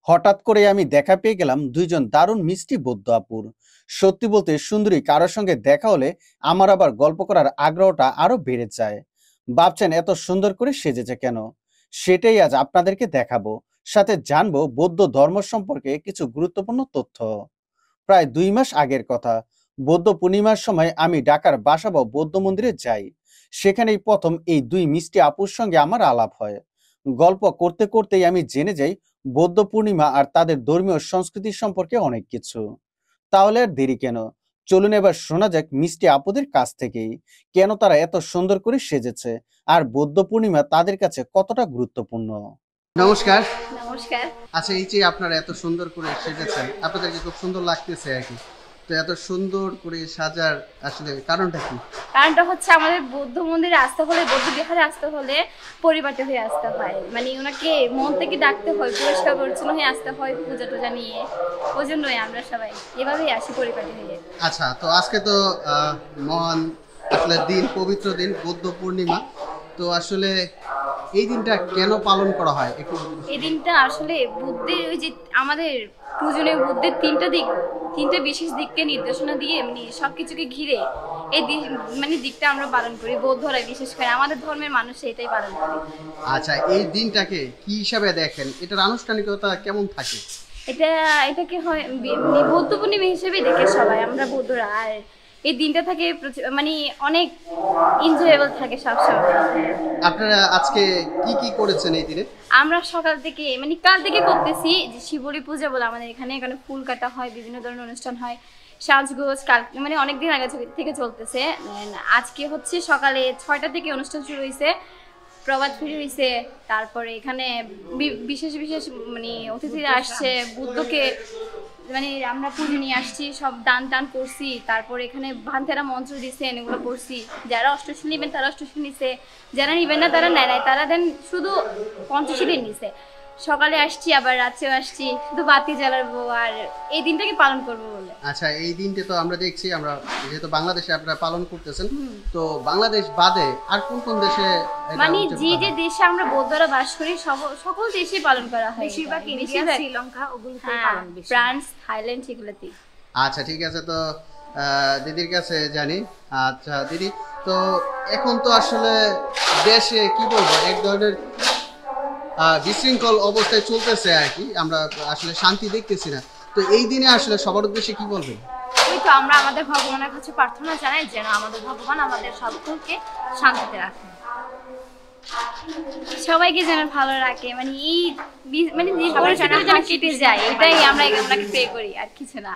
হঠাৎ করে আমি দেখা পেয়ে গেলাম দুইজন দারুণ মিষ্টি বৌদ্ধ আপুর। সত্যি বলতে সুন্দরী কারোর সঙ্গে দেখা হলে আমার আবার গল্প করার আগ্রহটা আরো বেড়ে যায়। ভাবছেন এত সুন্দর করে সেজেছে কেন? সেটাই আজ আপনাদেরকে দেখাবো। সাথে জানবো বৌদ্ধ ধর্ম সম্পর্কে কিছু গুরুত্বপূর্ণ তথ্য। প্রায় 2 মাস আগের কথা। বৌদ্ধ পূর্ণিমার সময় আমি ঢাকার বাসাবো বৌদ্ধ মন্দিরে যাই। সেখানেই প্রথম এই দুই মিষ্টি আপুর সঙ্গে আমার আলাপ হয়। গল্প করতে করতেই আমি জেনে যাই বৌদ্ধ পূর্ণিমা আর তাদের ধর্মীয় সংস্কৃতি সম্পর্কে অনেক কিছু। তাহলে আর দেরি কেন? চলুন এবার শোনা যাক মিষ্টি আপুদের কাছ থেকেই কেন তারা এত সুন্দর করে সেজেছে আর বৌদ্ধ পূর্ণিমা তাদের কাছে কতটা গুরুত্বপূর্ণ। নমস্কার। নমস্কার। আচ্ছা, এই যে আপনারা এত সুন্দর করে সেজেছেন, আপনাদেরকে খুব সুন্দর লাগতেছে আর কি। তো এত সুন্দর করে সাজার আসলে কারণটা কি? কারণটা হচ্ছে আমাদের বৌদ্ধ মন্দিরে আসতে হলে, বৌদ্ধ বিহারে আসতে হলে পরিপাটি হয়ে আসতে হয়। মানে ওনাকে মন থেকে ডাকতে হয়, পরিষ্কার পরিচ্ছন্ন হয়ে আসতে হয় পূজা টুজা নিয়ে। ওই জন্যই আমরা সবাই এভাবেই আসি পরিপাটি হয়ে। আচ্ছা, তো আজকে তো মহান আসলে দিন, পবিত্র দিন বৌদ্ধ পূর্ণিমা। তো আসলে এই দিনটা কেন পালন করা হয় একটু? এই দিনটা আসলে বুদ্ধের ওই যে আমাদের পূজনীয় বুদ্ধের তিনটা বিশেষ দিককে নির্দেশনা দিয়ে মানে সবকিছুকে ঘিরে এই মানে দিকটা আমরা পালন করি। বৌদ্ধরা বিশেষ করে আমাদের ধর্মের মানুষ এটাই পালন করে। আচ্ছা, এই দিনটাকে কি হিসাবে দেখেন? এটার আনুষ্ঠানিকতা কেমন থাকে? এটাকে হয় বৌদ্ধ পূর্ণিমা হিসেবে দেখে সবাই আমরা বৌদ্ধরা। আর এই দিনটা থাকে মানে অনেক এনজয়েবল থাকে সবসময়। আপনারা আজকে কি কি করেছেন এই দিনে? আমরা সকাল থেকে মানে কাল থেকে করতেছি যে শিবরি পূজা বলে আমাদের এখানে ফুল কাটা হয়, বিভিন্ন ধরনের অনুষ্ঠান হয়, সাজগোজ কাল মানে অনেকদিন আগে থেকে চলতেছে। আজকে হচ্ছে সকালে 6টা থেকে অনুষ্ঠান শুরু হয়েছে, প্রভাত ফেরি হয়েছে। তারপরে এখানে বিশেষ বিশেষ মানে অতিথিরা আসছে, বুদ্ধকে মানে আমরা পুজো নিয়ে আসছি, সব দান টান করছি। তারপরে এখানে ভান্তেরা মন্ত্র দিচ্ছেন, এগুলো পড়ছি। যারা অষ্টশী নেবেন তারা অষ্টশী নিছে, যারা নিবেন না তারা নেয় নাই, তারা দেন শুধু পঞ্চশীলে নিছে। সকালে আসছি আবার রাত্রেও আসছি, শুধু বাতি জ্বালাবো আর এই দিনটাকে পালন করবো বলে। আচ্ছা, এই দিনটা তো আমরা দেখছি, আমরা যেহেতু বাংলাদেশে আপনারা পালন করতেছেন, তো বাংলাদেশ বাদে আর কোন কোন দেশে এটা মানে উদযাপন যে করা যে হয়? দেশে আমরা বৌদ্ধরা বাস করি সকল দেশে পালন করা হয়। বেশিরভাগ ইন্ডিয়া, বেশিরভাগ শ্রীলঙ্কা ওগুলোতে হ্যাঁ, পালন বেশি। ফ্রান্স, থাইল্যান্ড সেগুলোতেই। আচ্ছা, ঠিক আছে। তো দিদির কাছে জানি। আচ্ছা দিদি, তো এখন তো আসলে দেশে কি বলবো, এক ধরনের বিশৃঙ্খল অবস্থায় চলতেছে আর কি, আমরা আসলে শান্তি দেখতেছি না। তো এই দিনে আসলে সবার উদ্দেশ্যে কি বলবেন? ওই তো আমরা আমাদের ভগবানের কাছে প্রার্থনা জানাই যেন আমাদের ভগবান আমাদের সকলকে শান্তিতে রাখে। সবাইকে যেন ভালো রাখে, মানে এই মানে যে সবাই যেন পরিস্থিতিটা যেন হাসি কেটে খুশি যায়, থাকতে এটাই পারে। আমরা ওনাকে প্রে করি, আর কিছু না।